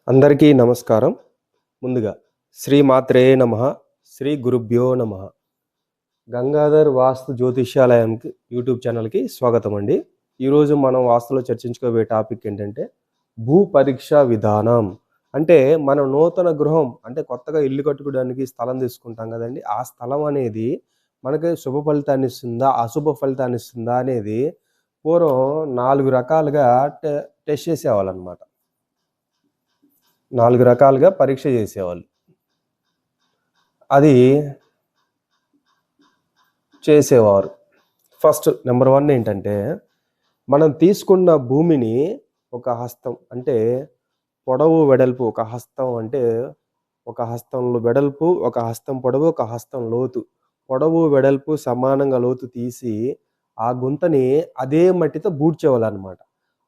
అందరికీ నమస్కారం. ముందుగా శ్రీమాత్రే నమః, శ్రీ గురుభ్యో నమః. గంగాధర్ వాస్తు జ్యోతిష్యాలయంకి యూట్యూబ్ ఛానల్కి స్వాగతం అండి. ఈరోజు మనం వాస్తులో చర్చించుకోబోయే టాపిక్ ఏంటంటే భూ పరీక్ష విధానం. అంటే మనం నూతన గృహం అంటే కొత్తగా ఇల్లు కట్టుకోవడానికి స్థలం తీసుకుంటాం కదండి. ఆ స్థలం అనేది మనకి శుభ ఫలితాన్ని ఇస్తుందా, అశుభ ఫలితాన్ని ఇస్తుందా అనేది పూర్వం 4 రకాలుగా టెస్ట్ చేసేవాళ్ళనమాట. 4 రకాలుగా పరీక్ష చేసేవాళ్ళు. అది చేసేవారు. ఫస్ట్ నెంబర్ 1 ఏంటంటే, మనం తీసుకున్న భూమిని ఒక హస్తం అంటే పొడవు, వెడల్పు ఒక హస్తం అంటే ఒక హస్తంలో వెడల్పు, ఒక హస్తం పొడవు, ఒక హస్తం లోతు. పొడవు, వెడల్పు సమానంగా లోతు తీసి ఆ గుంతని అదే మట్టితో బూడ్చేవాళ్ళనమాట.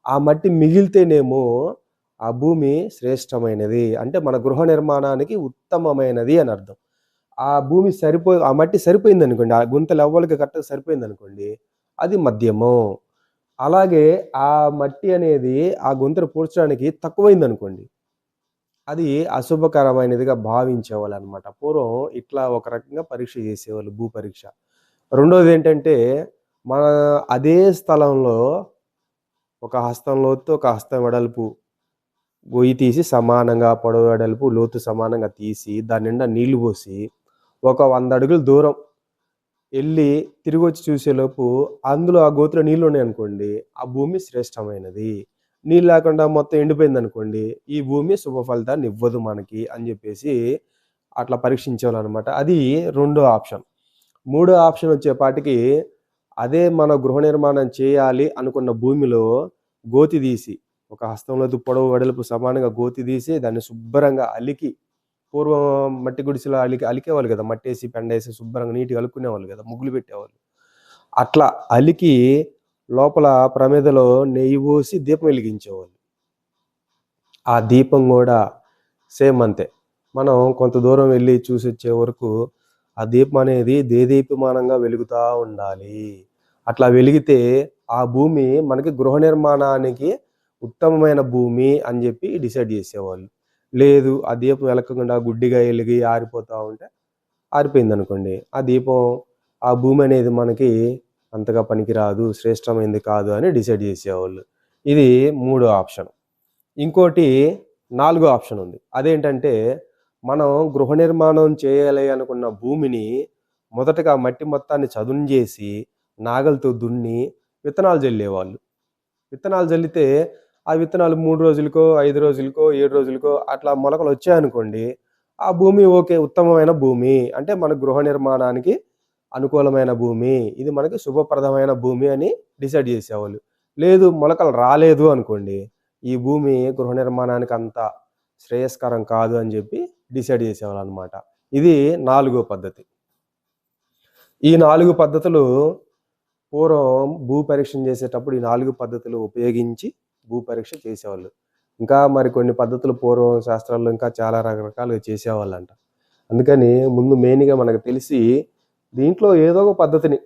ఆ మట్టి మిగిలితేనేమో ఆ భూమి శ్రేష్టమైనది. అంటే మన గృహ నిర్మాణానికి ఉత్తమమైనది అని అర్థం. ఆ భూమి ఆ మట్టి సరిపోయిందనుకోండి, ఆ గుంత లెవెల్‌కి కరెక్ట్‌గా సరిపోయిందనుకోండి, అది మధ్యమం. అలాగే ఆ మట్టి అనేది ఆ గుంతను పూడ్చడానికి తక్కువైందనుకోండి, అది అశుభకరమైనదిగా భావించేవాళ్ళనమాట. పూర్వం ఇట్లా ఒక రకంగా పరీక్ష చేసేవాళ్ళు, భూ పరీక్ష. రెండోదేంటంటే, మన అదే స్థలంలో ఒక హస్తం లోతు, ఒక హస్తం వెడల్పు గొయ్యి తీసి సమానంగా పొడవు, వెడల్పు, లోతు సమానంగా తీసి దాని నిండా నీళ్లు పోసి ఒక 100 అడుగుల దూరం ఎళ్ళి తిరిగొచ్చి చూసేలోపు అందులో ఆ గోతిలో నీళ్లున్నాయనుకోండి, ఆ భూమి శ్రేష్టమైనది. నీళ్ళు లేకుండా మొత్తం ఎండిపోయిందనుకోండి, ఈ భూమి శుభ ఫలితాన్ని ఇవ్వదు మనకి అని జెప్పేసి అట్లా పరీక్షించేవాళ్ళనమాట. అది రెండో ఆప్షన్. మూడో ఆప్షన్ వచ్చేపాటికి అదే మన గృహ నిర్మాణం చేయాలి అనుకున్న భూమిలో గోతి తీసి ఒక హస్తంలో పొడవు, వెడల్పు సమానంగా గోతి తీసి దాన్ని శుభ్రంగా అలికి పూర్వం మట్టి గుడిసెలో అలికేవాళ్ళు కదా! మట్టేసి, పెండేసి శుభ్రంగా నీట్‌గా అలుక్కునేవాళ్ళు కదా! ముగ్గులు పెట్టేవాళ్ళు. అట్లా అలికి లోపల ప్రమిదలో నెయ్యి పోసి దీపం వెలిగించేవాళ్ళు. ఆ దీపం గూడా సేమ్ అంతే. మనం కొంత దూరం వెళ్లి చూసొచ్చే వరకు ఆ దీపం అనేది దేదీప్యమానంగా వెలుగుతా ఉండాలి. అట్లా వెలిగితే ఆ భూమి మనకి గృహ నిర్మాణానికి ఉత్తమమైన భూమి అని జెప్పి డిసైడ్ జేసేవాళ్ళు. లేదు ఆ దీపం వెలగకుండా గుడ్డిగా ఎలిగి ఆరిపోతా ఉంటే ఆరిపోయిందనుకోండి. ఆ దీపం ఆ భూమి అనేది మనకి అంతగా పనికిరాదు, శ్రేష్టమైనది కాదు అని డిసైడ్ జేసేవాళ్ళు. ఇది మూడో ఆప్షన్. ఇంకోటి నాలుగో ఆప్షన్ ఉంది. అదేంటంటే మనం గృహ నిర్మాణం చేయాలి అనుకున్న భూమిని మొదటగా మట్టి మొత్తాన్ని చదును జేసి నాగలితో దున్ని విత్తనాలు జల్లేవాళ్ళు. విత్తనాలు జల్లితే ఆ విత్తనాలు 3 రోజులకో, 5 రోజులకో, 7 రోజులకో అట్లా మొలకలొచ్చాయనుకోండి. ఆ భూమి ఓకే. ఉత్తమమైన భూమి. అంటే మన గృహ నిర్మాణానికి అనుకూలమైన భూమి. ఇది మనకి శుభప్రదమైన భూమి అని డిసైడ్ జేసేవాళ్ళు. లేదు మొలకలు రాలేదు అనుకోండి. ఈ భూమి గృహ నిర్మాణానికి అంత శ్రేయస్కరం కాదు అని జెప్పి డిసైడ్ జేసేవాళ్ళనమాట. ఇది నాలుగో పద్ధతి. ఈ 4 పద్ధతులు పూర్వం భూ పరీక్షను చేసేటప్పుడు ఈ 4 పద్ధతులు ఉపయోగించి భూ పరీక్ష చేసేవాళ్ళు. ఇంకా మరికొన్ని పద్ధతులు పూర్వం శాస్త్రాల్లో ఇంకా చాలా రకరకాలుగా చేసేవాళ్ళంట. అందుకని ముందు మెయిన్‌గా మనకు తెలిసి దీంట్లో ఏదో ఒక పద్ధతిని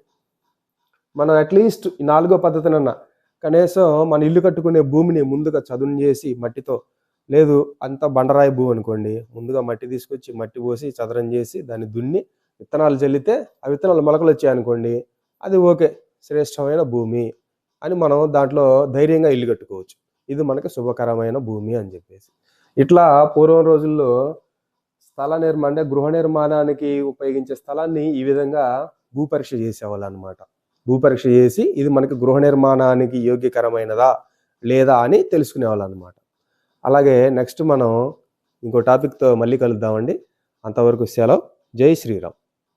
మనం అట్‌లీస్ట్ ఈ నాలుగో పద్ధతినన్నా కనీసం మన ఇల్లు కట్టుకునే భూమిని ముందుగా చదును చేసి మట్టితో లేదు అంతా బండరాయి భూమి అనుకోండి. ముందుగా మట్టి తీసుకొచ్చి మట్టి పోసి చదరం చేసి దాన్ని దున్ని విత్తనాలు జల్లితే ఆ విత్తనాలు మొలకలొచ్చాయనుకోండి. అది ఓకే. శ్రేష్టమైన భూమి అని మనం దాంట్లో ధైర్యంగా ఇల్లు కట్టుకోవచ్చు. ఇది మనకి శుభకరమైన భూమి అని చెప్పేసి. ఇట్లా పూర్వం రోజుల్లో అంటే గృహ నిర్మాణానికి ఉపయోగించే స్థలాన్ని ఈ విధంగా భూపరీక్ష చేసేవాళ్ళనమాట. భూపరీక్ష చేసి ఇది మనకి గృహ నిర్మాణానికి యోగ్యకరమైనదా? లేదా? అని తెలుసుకునేవాళ్ళనమాట. అలాగే నెక్స్ట్ మనం ఇంకో టాపిక్‌తో మళ్ళీ కలుద్దామండి. అంతవరకు సెలవు. జై శ్రీరామ్.